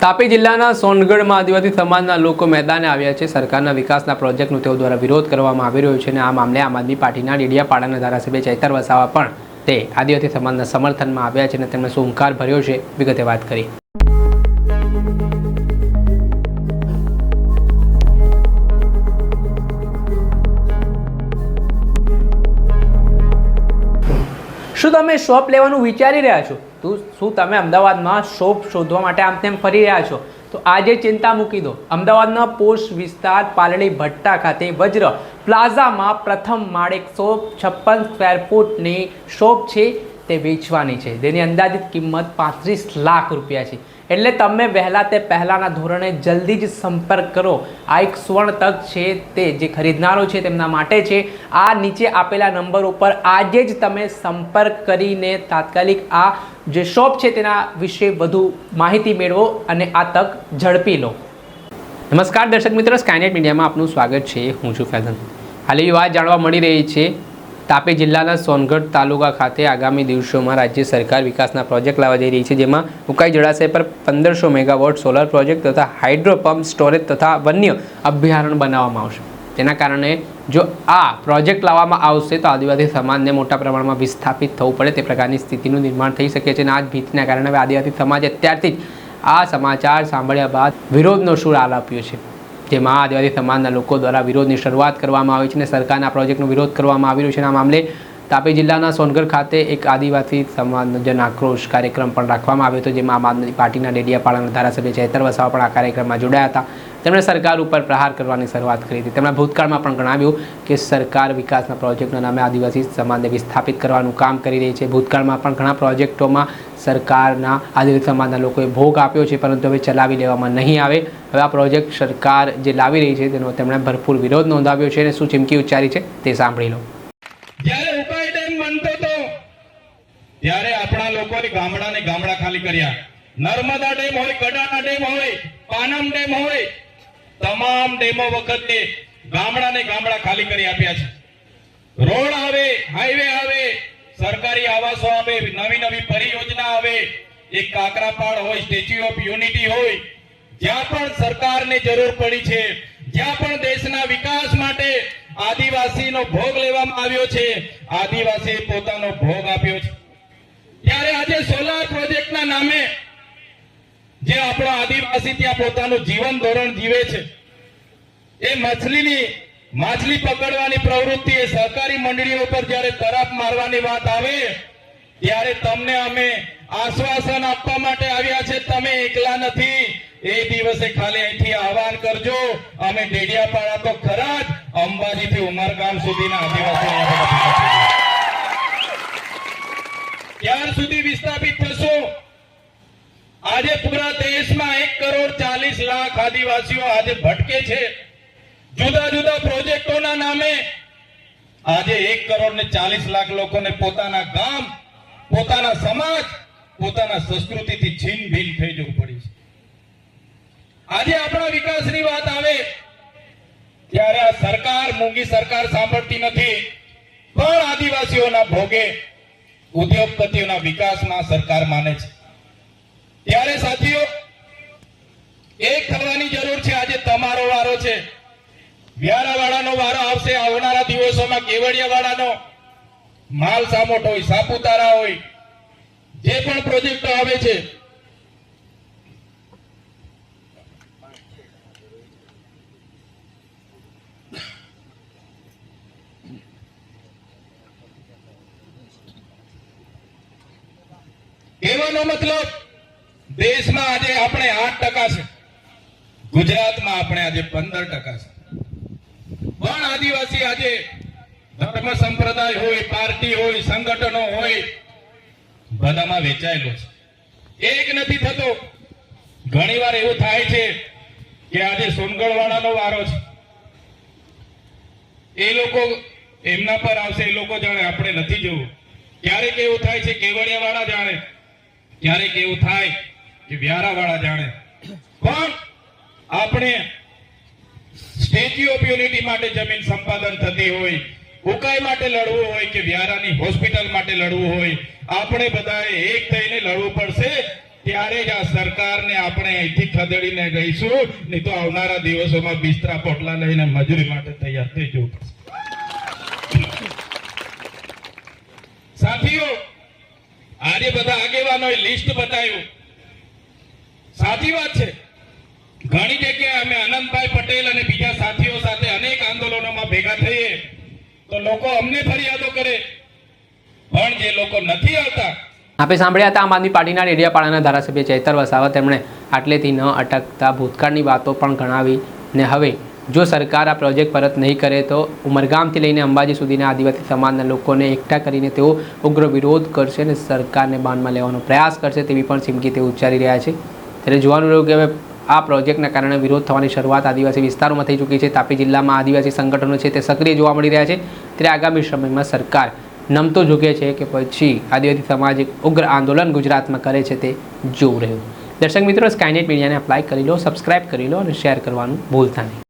તાપી જિલ્લાના સોનગઢમાં આદિવાસી સમાજના લોકો મેદાને આવ્યા છે. સરકારના વિકાસના પ્રોજેક્ટનો તેઓ દ્વારા વિરોધ કરવામાં આવી રહ્યો છે અને આ મામલે આમ આદમી પાર્ટીના ડેડિયાપાડાના ધારાસભ્ય ચૈતર વસાવા પણ તે આદિવાસી સમાજના સમર્થનમાં આવ્યા છે અને તેમણે શુભકાર ભર્યો છે. વિગતે વાત કરી. શું તમે શોપ લેવાનું વિચારી રહ્યા છો? શું તમે અમદાવાદમાં શોપ શોધવા માટે આમ તેમ ફરી રહ્યા છો? તો આજે ચિંતા મૂકી દો. અમદાવાદના પોસ્ટ વિસ્તાર પાલડી ભટ્ટા ખાતે વજ્ર પ્લાઝામાં પ્રથમ માળે 156 સ્ક્વેર ફૂટની શોપ છે તે વેચવાની છે, જેની અંદાજિત કિંમત 35 લાખ રૂપિયા છે. એટલે તમે વહેલા તે પહેલાંના ધોરણે જલ્દી જ સંપર્ક કરો. આ એક સુવર્ણ તક છે તે જે ખરીદનારો છે તેમના માટે છે. આ નીચે આપેલા નંબર ઉપર આજે જ તમે સંપર્ક કરીને તાત્કાલિક આ જે શોપ છે તેના વિશે વધુ માહિતી મેળવો અને આ તક ઝડપી લો. નમસ્કાર દર્શક મિત્રો, સ્કાયનેટ મીડિયામાં આપનું સ્વાગત છે. હું છું ફૈઝન. હાલ એવી વાત જાણવા મળી રહી છે, તાપી જિલ્લાના સોનગઢ તાલુકા ખાતે આગામી દિવસોમાં રાજ્ય સરકાર વિકાસના પ્રોજેક્ટ લાવવા જઈ રહી છે, જેમાં ઉકાઈ જળાશય પર 1500 મેગાવોટ સોલર પ્રોજેક્ટ તથા હાઇડ્રો પંપ સ્ટોરેજ તથા વન્ય અભયારણ્ય બનાવવામાં આવશે. તેના કારણે જો આ પ્રોજેક્ટ લાવવામાં આવશે તો આદિવાસી સમાજને મોટા પ્રમાણમાં વિસ્થાપિત થવું પડે તે પ્રકારની સ્થિતિનું નિર્માણ થઈ શકે છે. અને આ જ ભીતિના કારણે હવે આદિવાસી સમાજ અત્યારથી જ આ સમાચાર સાંભળ્યા બાદ વિરોધનો સૂર આલાપ્યો છે, જેમાં આદિવાસી સમાજના લોકો દ્વારા વિરોધની શરૂઆત કરવામાં આવી છે અને સરકારના પ્રોજેક્ટનો વિરોધ કરવામાં આવી રહ્યો છે. આ મામલે તાપી જિલ્લાના સોનગઢ ખાતે એક આદિવાસી સમાજનો જન આક્રોશ કાર્યક્રમ પણ રાખવામાં આવ્યો હતો, જેમાં આમ આદમી પાર્ટીના ડેડિયાપાડાના ધારાસભ્ય ચૈતર વસાવા પણ આ કાર્યક્રમમાં જોડાયા હતા. તેમણે સરકાર ઉપર પ્રહાર કરવાની શરૂઆત કરી હતી. તેમણે ભૂતકાળમાં પણ જણાવ્યું કે સરકાર વિકાસના પ્રોજેક્ટના નામે આદિવાસી સમાજને વિસ્થાપિત કરવાનું કામ કરી રહી છે. ભૂતકાળમાં પણ ઘણા પ્રોજેક્ટોમાં સરકારના આદિવાસી સમાજના લોકોએ ભોગ આપ્યો છે, પરંતુ હવે ચલાવી લેવામાં નહીં આવે. હવે આ પ્રોજેક્ટ સરકાર જે લાવી રહી છે તેનો તેમણે ભરપૂર વિરોધ નોંધાવ્યો છે અને શું ચીમકી ઉચ્ચારી છે તે સાંભળી લો. જ્યારે ઉકાઈ ડેમ બનતો હતો ત્યારે આપણા લોકોએ ગામડા ખાલી કર્યા. નર્મદા ડેમ હોય, ગડાના ડેમ હોય, પાનમ ડેમ હોય, તમામ ડેમો વખતે ગામડા ખાલી કરી આપ્યા છે. રોડ આવે, હાઈવે આવે, સરકારી આવાસો આવે, નવી પરિયોજના આવે, એક કાકરાપાડ હોય, સ્ટેચ્યુ ઓફ યુનિટી હોય, જ્યાં પણ સરકારને જરૂર પડી છે, જ્યાં પણ દેશના વિકાસ માટે આદિવાસીનો ભોગ લેવામાં આવ્યો છે, આદિવાસીએ પોતાનો ભોગ આપ્યો છે. ત્યારે આજે સોલાર પ્રોજેક્ટના નામે જે આપણો આદિવાસી ત્યાં પોતાનું જીવન ધોરણ જીવે છે, એ માછલી પકડવાની પ્રવૃત્તિ એ સહકારી મંડળીઓ પર જ્યારે તરાપ મારવાની વાત આવે ત્યારે તમને અમે આશ્વાસન આપવા માટે આવ્યા છે, તમે એકલા નથી. એ દિવસે ખાલી અહીંથી આહવાન કરજો, અમે ડેડિયાપાડા તો ખરા જ, અંબાજીથી ઉમરગામ સુધીના આદિવાસી ક્યાર સુધી વિસ્થાપિત થશો? આજે પૂરા દેશમાં 1,40,00,000 આદિવાસીઓ આજે ભટકે છે. જુદા જુદા પ્રોજેક્ટોના નામે આજે 1,40,00,000 લોકોને પોતાના ગામ, પોતાના સમાજ, પોતાના સંસ્કૃતિથી છીન ભીન થઈ જવું પડી છે. આજે આપણા વિકાસની વાત આવે ત્યારે આ સરકાર, મૂંગી સરકાર સાંભળતી નથી, પણ આદિવાસીઓના ભોગે ઉદ્યોગપતિઓના વિકાસમાં સરકાર માને છે. ત્યારે સાથીઓ, એક થવાની જરૂર છે. આજે તમારો વારો છે. વ્યારાવાળાનો વારો આવશે આવનારા દિવસોમાં. કેવડિયાવાળાનો, માલ સામોટ હોય, સાપુતારા હોય, જે પણ પ્રોજેક્ટો આવે છે, કહેવાનો મતલબ દેશમાં આજે આપણે 8% છે, ગુજરાતમાં આપણે આજે 15% છે. પણ આદિવાસી આજે ધર્મ સંપ્રદાય હોય, પાર્ટી હોય, સંગઠનો હોય, બધામાં વેચાયેલો છે. એક નથી થતો. ઘણીવાર એવું થાય છે કે આજે સોનગઢ વાળાનો વારો છે, એ લોકો એમના પર આવશે, એ લોકો જાણે, આપણે નથી જવું. ક્યારેક એવું થાય છે કેવડિયા વાળા જાણે, ક્યારેક એવું થાય કે વ્યારા વાળા જાણે. પણ આપણે સ્ટેચ્યુ ઓફ યુનિટી માટે જમીન સંપાદન થતી હોય, ઉકાઈ માટે લડવું હોય કે વ્યારાની હોસ્પિટલ માટે લડવું હોય, આપણે બધાએ એક થઈને લડવું પડશે. ત્યારે જ આ સરકારને આપણે અહીંથી ખદેડીને ગઈશું, નહીં તો આવનારા દિવસોમાં બિસ્તરા પોટલા લઈને મજૂરી માટે તૈયાર થઈ જવું પડશે. સાથીઓ, આજે બધા આગેવાનોએ લિસ્ટ બતાવ્યું. સાચી વાત છે, ઘણી જગ્યાએ અમે અનંતભાઈ પટેલ અને બીજા સાથીઓ સાથે અનેક આંદોલનોમાં ભેગા થઈએ તો લોકો અમને ફરિયાદો કરે, પણ જે લોકો નથી આવતા. આપણે સાંભળ્યા હતા આમ આદમી પાર્ટીના ડેડિયાપાડાના ધારાસભ્ય ચૈતર વસાવા. તેમણે આટલેથી ન અટકતા ભૂતકાળની વાતો પણ ગણાવી ને હવે જો સરકાર આ પ્રોજેક્ટ પરત નહીં કરે તો ઉમરગામથી લઈને અંબાજી સુધીના આદિવાસી સમાજના લોકોને એકઠા કરીને તેઓ ઉગ્ર વિરોધ કરશે અને સરકારને બાનમાં લેવાનો પ્રયાસ કરશે તેવી પણ ચીમકી તેઓ ઉચ્ચારી રહ્યા છે. ત્યારે જોવાનું રહ્યું કે હવે આ પ્રોજેક્ટના કારણે વિરોધ થવાની શરૂઆત આદિવાસી વિસ્તારોમાં થઈ ચૂકી છે. તાપી જિલ્લામાં આદિવાસી સંગઠનો છે તે સક્રિય જોવા મળી રહ્યા છે. ત્યારે આગામી સમયમાં સરકાર નમતો ઝૂકે છે કે પછી આદિવાસી સમાજ એક ઉગ્ર આંદોલન ગુજરાતમાં કરે છે તે જોવું રહ્યું. દર્શક મિત્રો, સ્કાયનેટ મીડિયાને અપ્લાય કરી લો, સબસ્ક્રાઇબ કરી લો અને શેર કરવાનું ભૂલતા નહીં.